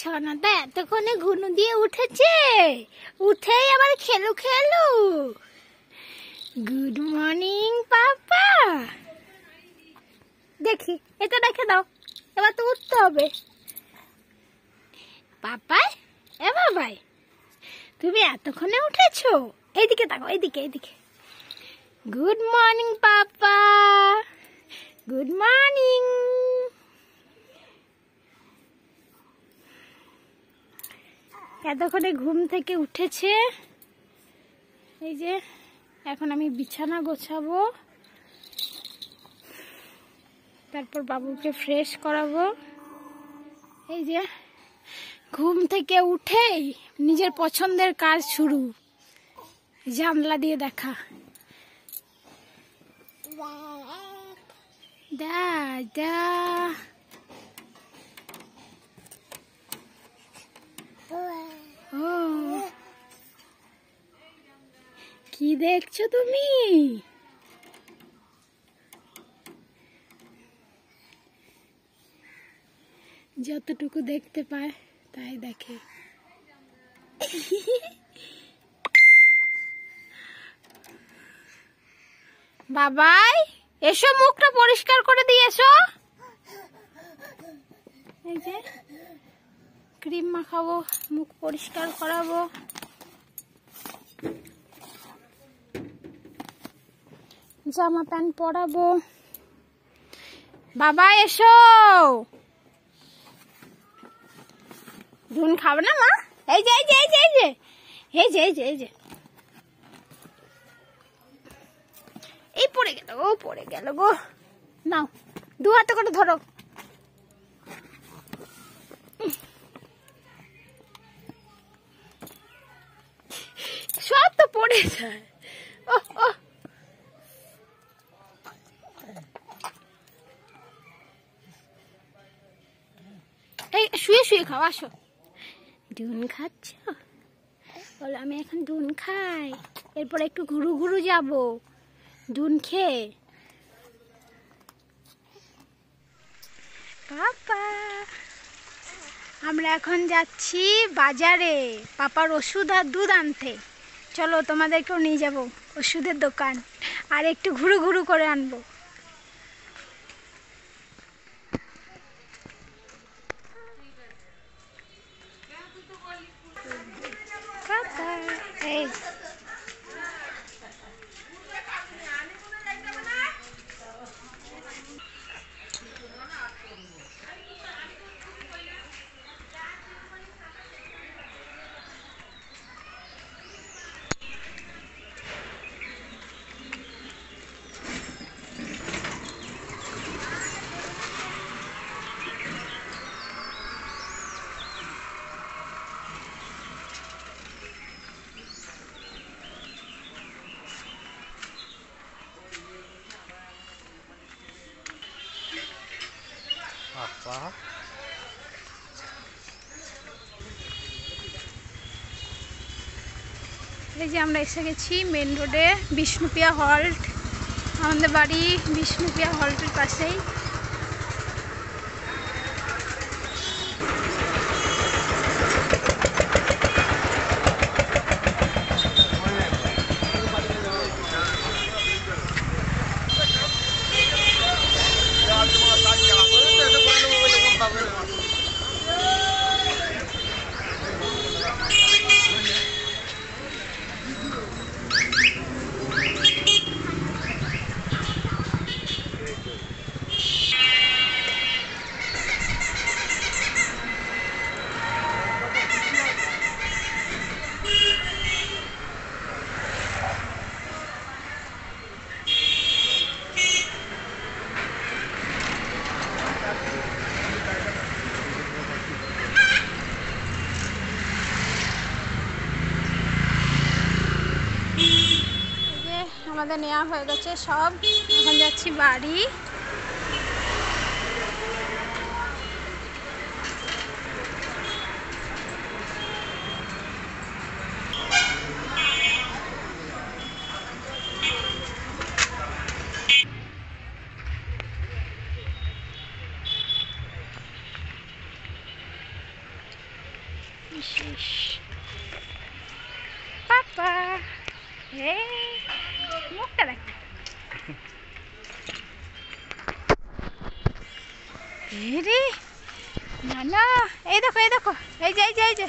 ছনাটা এতক্ষণে ঘুনু দিয়ে উঠেছে, উঠেই আবার খেলু খেলু। গুড মর্নিং পাপা। দেখি এটা রেখে দাও, এবার তো উঠতে হবে। পাপাই এ বাবাই, তুমি এতক্ষণে উঠেছো? এইদিকে তাকাও, এইদিকে এইদিকে। গুড মর্নিং পাপা, গুড মর্নিং। এতক্ষণে ঘুম থেকে উঠেছে। এই যে এখন আমি বিছানা গোছাবো, তারপর বাবুকে ফ্রেশ করাবো। এই যে ঘুম থেকে উঠেই নিজের পছন্দের কাজ শুরু, জানলা দিয়ে দেখা। দাদা কি দেখছো তুমি? যতটুকু দেখতে পায় তাই দেখে। বাবাই এসো, মুখটা পরিষ্কার করে দিয়েছো। এই যে ক্রিম মাখাবো, মুখ পরিষ্কার করাবো। জামা প্যান্ট পরাবো। বাবা এসো। ধুন খাবে না মা? এই যে এই যে এই যে এই যে এই যে এই যে এই যে এই পড়ে গেল, ও পড়ে গেল গো। নাও দু হাতে করে ধরো। সব তো পড়ে যায়। ও ও এই শুয়ে শুয়ে খাও, আসো। দুন খাচ্ছ? বলো আমি এখন দুন খাই, এরপর একটু ঘুরু ঘুরু যাবো দুন খেয়ে। পাপা আমরা এখন যাচ্ছি বাজারে পাপার ওষুধ আর দুধ আনতে। চলো তোমাদেরকেও নিয়ে যাব ওষুধের দোকান, আর একটু ঘুরু ঘুরু করে আনবো। এই এই যে আমরা এসে গেছি মেন রোডে, বিষ্ণুপ্রিয়া হল্ট। আমাদের বাড়ি বিষ্ণুপ্রিয়া হল্টের পাশেই। আমাদের নেওয়া হয়ে গেছে সব, এখন যাচ্ছি বাড়ি। ইস, পাপা মুখটা দেখ। রে না না, এই দেখো এই দেখো, এই যে এই যে এই যে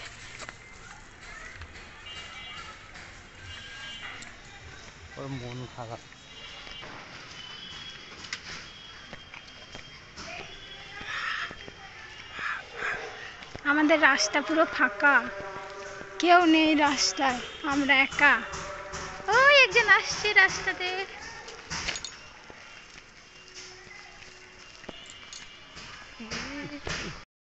ওর মন খারাপ। আমাদের রাস্তা পুরো ফাঁকা, কেউ নেই রাস্তায়, আমরা একা। ওই একজন আসছে রাস্তাতে।